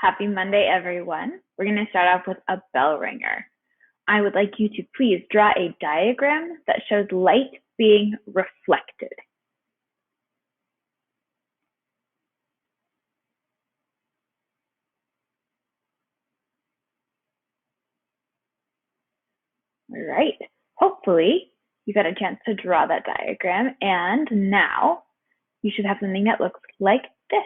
Happy Monday, everyone. We're going to start off with a bell ringer. I would like you to please draw a diagram that shows light being reflected. All right. Hopefully, you got a chance to draw that diagram, and now you should have something that looks like this.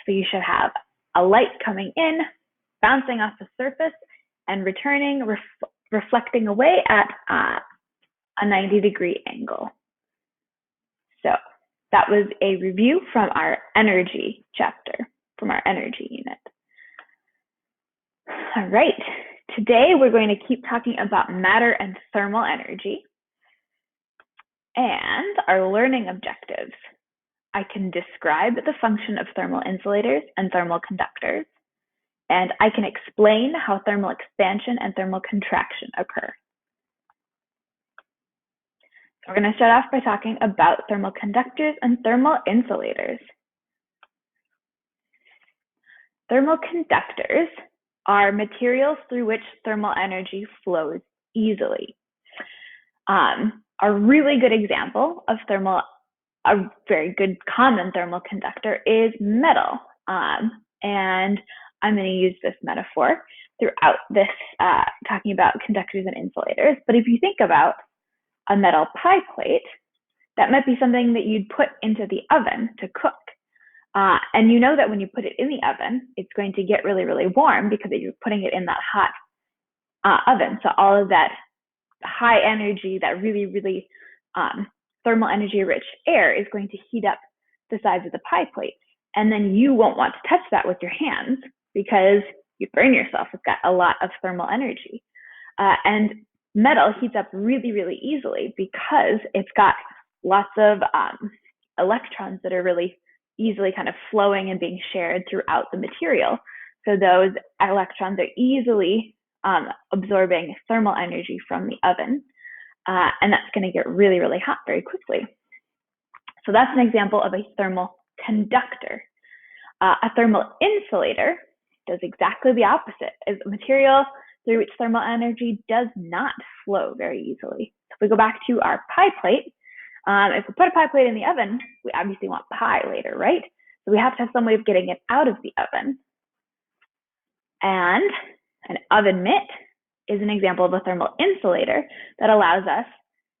So you should have a light coming in, bouncing off the surface, and returning, reflecting away at a 90-degree angle. So that was a review from our energy chapter, from our energy unit. All right, today we're going to keep talking about matter and thermal energy and our learning objectives. I can describe the function of thermal insulators and thermal conductors, and I can explain how thermal expansion and thermal contraction occur. So we're going to start off by talking about thermal conductors and thermal insulators. Thermal conductors are materials through which thermal energy flows easily. A really good example of a very good common thermal conductor is metal. And I'm going to use this metaphor throughout this, talking about conductors and insulators. But if you think about a metal pie plate, that might be something that you'd put into the oven to cook. And you know that when you put it in the oven, it's going to get really, really warm because you're putting it in that hot oven. So all of that high energy, that really, really thermal energy rich air is going to heat up the sides of the pie plate. And then you won't want to touch that with your hands because you burn yourself. It's got a lot of thermal energy. And metal heats up really, really easily because it's got lots of electrons that are really easily kind of flowing and being shared throughout the material. So those electrons are easily absorbing thermal energy from the oven. And that's going to get really, really hot very quickly. So that's an example of a thermal conductor. A thermal insulator does exactly the opposite. It's a material through which thermal energy does not flow very easily. So if we go back to our pie plate, if we put a pie plate in the oven, we obviously want pie later, right? So we have to have some way of getting it out of the oven. And an oven mitt is an example of a thermal insulator that allows us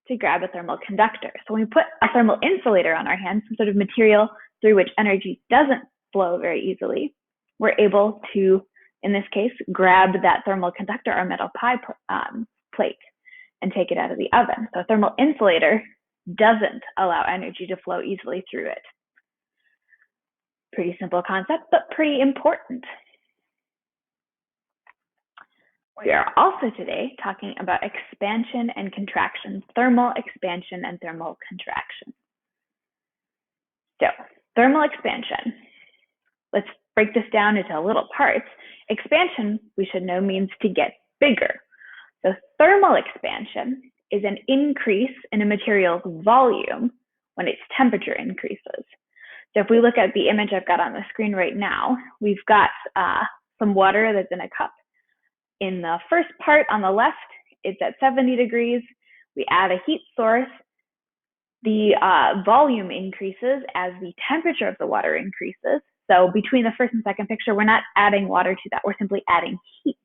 to grab a thermal conductor. So when we put a thermal insulator on our hands, some sort of material through which energy doesn't flow very easily, we're able to, in this case, grab that thermal conductor, our metal pie plate, and take it out of the oven. So a thermal insulator doesn't allow energy to flow easily through it. Pretty simple concept, but pretty important. We are also today talking about expansion and contraction, thermal expansion and thermal contraction. So, thermal expansion. Let's break this down into little parts. Expansion, we should know, means to get bigger. So, thermal expansion is an increase in a material's volume when its temperature increases. So if we look at the image I've got on the screen right now, we've got some water that's in a cup. In the first part on the left, it's at 70 degrees. We add a heat source. The volume increases as the temperature of the water increases. So between the first and second picture, we're not adding water to that. We're simply adding heat.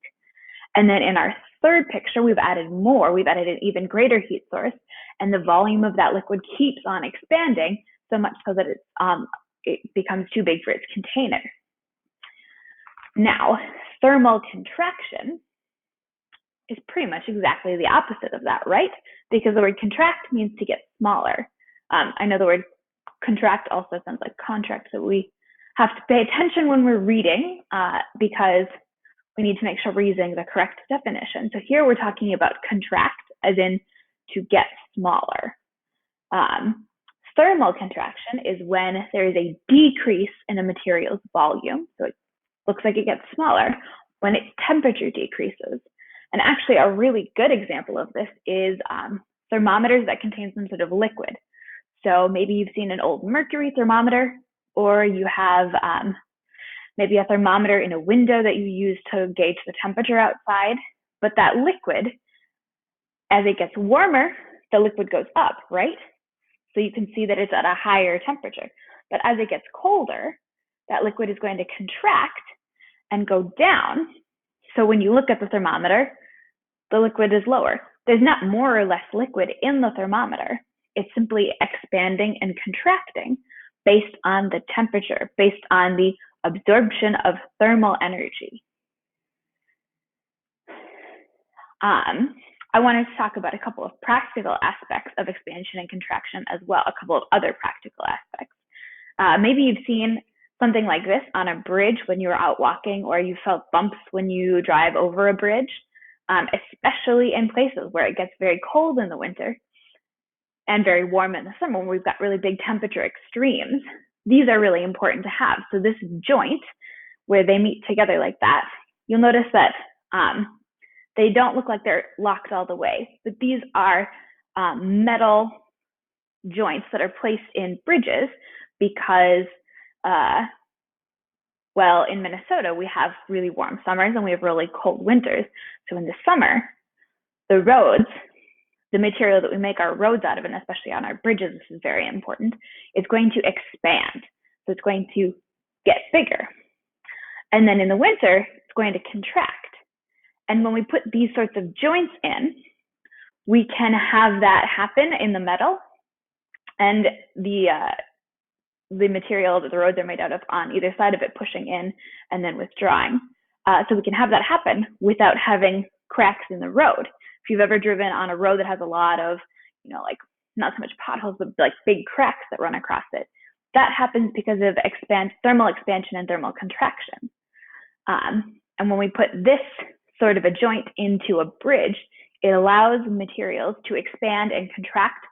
And then in our third picture, we've added more. We've added an even greater heat source, and the volume of that liquid keeps on expanding so much so that it becomes too big for its container. Now, thermal contraction is pretty much exactly the opposite of that, right? Because the word contract means to get smaller. I know the word contract also sounds like contract, so we have to pay attention when we're reading because we need to make sure we're using the correct definition. So here we're talking about contract as in to get smaller. Thermal contraction is when there is a decrease in a material's volume. So it looks like it gets smaller when its temperature decreases. And actually a really good example of this is thermometers that contain some sort of liquid. So maybe you've seen an old mercury thermometer, or you have maybe a thermometer in a window that you use to gauge the temperature outside. But that liquid, as it gets warmer, the liquid goes up, right? So you can see that it's at a higher temperature. But as it gets colder, that liquid is going to contract and go down. So when you look at the thermometer, the liquid is lower. There's not more or less liquid in the thermometer. It's simply expanding and contracting based on the temperature, based on the absorption of thermal energy. I wanted to talk about a couple of practical aspects of expansion and contraction as well, a couple of other practical aspects. Maybe you've seen something like this on a bridge when you're out walking, or you felt bumps when you drive over a bridge, especially in places where it gets very cold in the winter and very warm in the summer when we've got really big temperature extremes. These are really important to have. So this joint, where they meet together like that, you'll notice that they don't look like they're locked all the way, but these are metal joints that are placed in bridges because, well, in Minnesota, we have really warm summers and we have really cold winters. So in the summer, the roads, the material that we make our roads out of, and especially on our bridges, this is very important, is going to expand. So it's going to get bigger. And then in the winter, it's going to contract. And when we put these sorts of joints in, we can have that happen in the metal and the material that the roads are made out of on either side of it pushing in and then withdrawing. So we can have that happen without having cracks in the road. If you've ever driven on a road that has a lot of, like not so much potholes, but like big cracks that run across it, that happens because of thermal expansion and thermal contraction. And when we put this sort of a joint into a bridge, it allows materials to expand and contract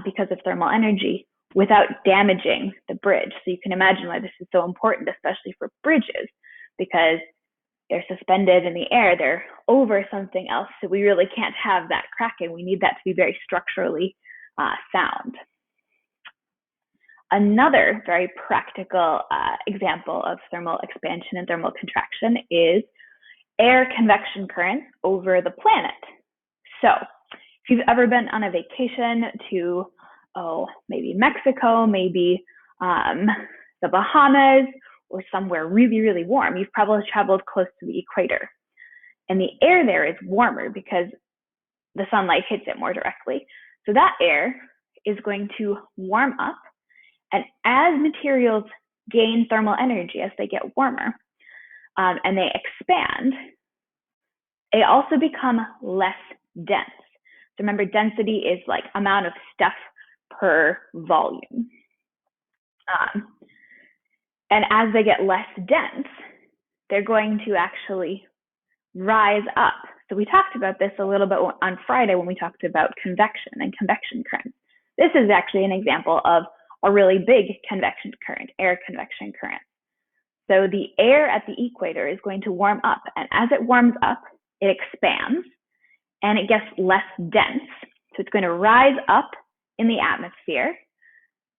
because of thermal energy without damaging the bridge. So you can imagine why this is so important, especially for bridges, because they're suspended in the air, they're over something else. So we really can't have that cracking. We need that to be very structurally sound. Another very practical example of thermal expansion and thermal contraction is air convection currents over the planet. So if you've ever been on a vacation to, maybe Mexico, maybe the Bahamas, or somewhere really, really warm, you've probably traveled close to the equator. And the air there is warmer because the sunlight hits it more directly. So that air is going to warm up. And as materials gain thermal energy, as they get warmer, and they expand, they also become less dense. So remember, density is like amount of stuff per volume. And as they get less dense, they're going to actually rise up. So we talked about this a little bit on Friday when we talked about convection and convection currents. This is actually an example of a really big convection current, air convection current. So the air at the equator is going to warm up, and as it warms up, it expands and it gets less dense. So it's going to rise up in the atmosphere.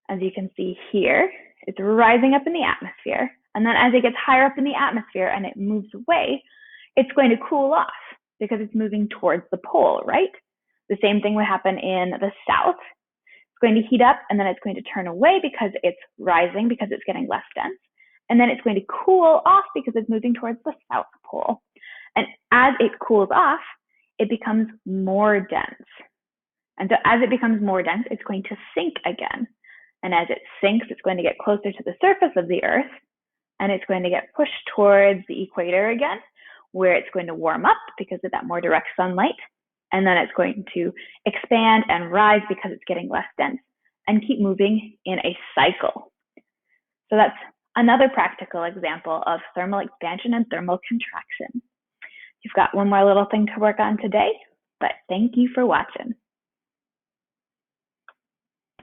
As you can see here, it's rising up in the atmosphere. And then as it gets higher up in the atmosphere and it moves away, it's going to cool off because it's moving towards the pole, right? The same thing would happen in the south. It's going to heat up and then it's going to turn away because it's rising, because it's getting less dense. And then it's going to cool off because it's moving towards the south pole. And as it cools off, it becomes more dense. And so as it becomes more dense, it's going to sink again. And as it sinks, it's going to get closer to the surface of the Earth, and it's going to get pushed towards the equator again, where it's going to warm up because of that more direct sunlight. And then it's going to expand and rise because it's getting less dense, and keep moving in a cycle. So that's another practical example of thermal expansion and thermal contraction. You've got one more little thing to work on today, but thank you for watching.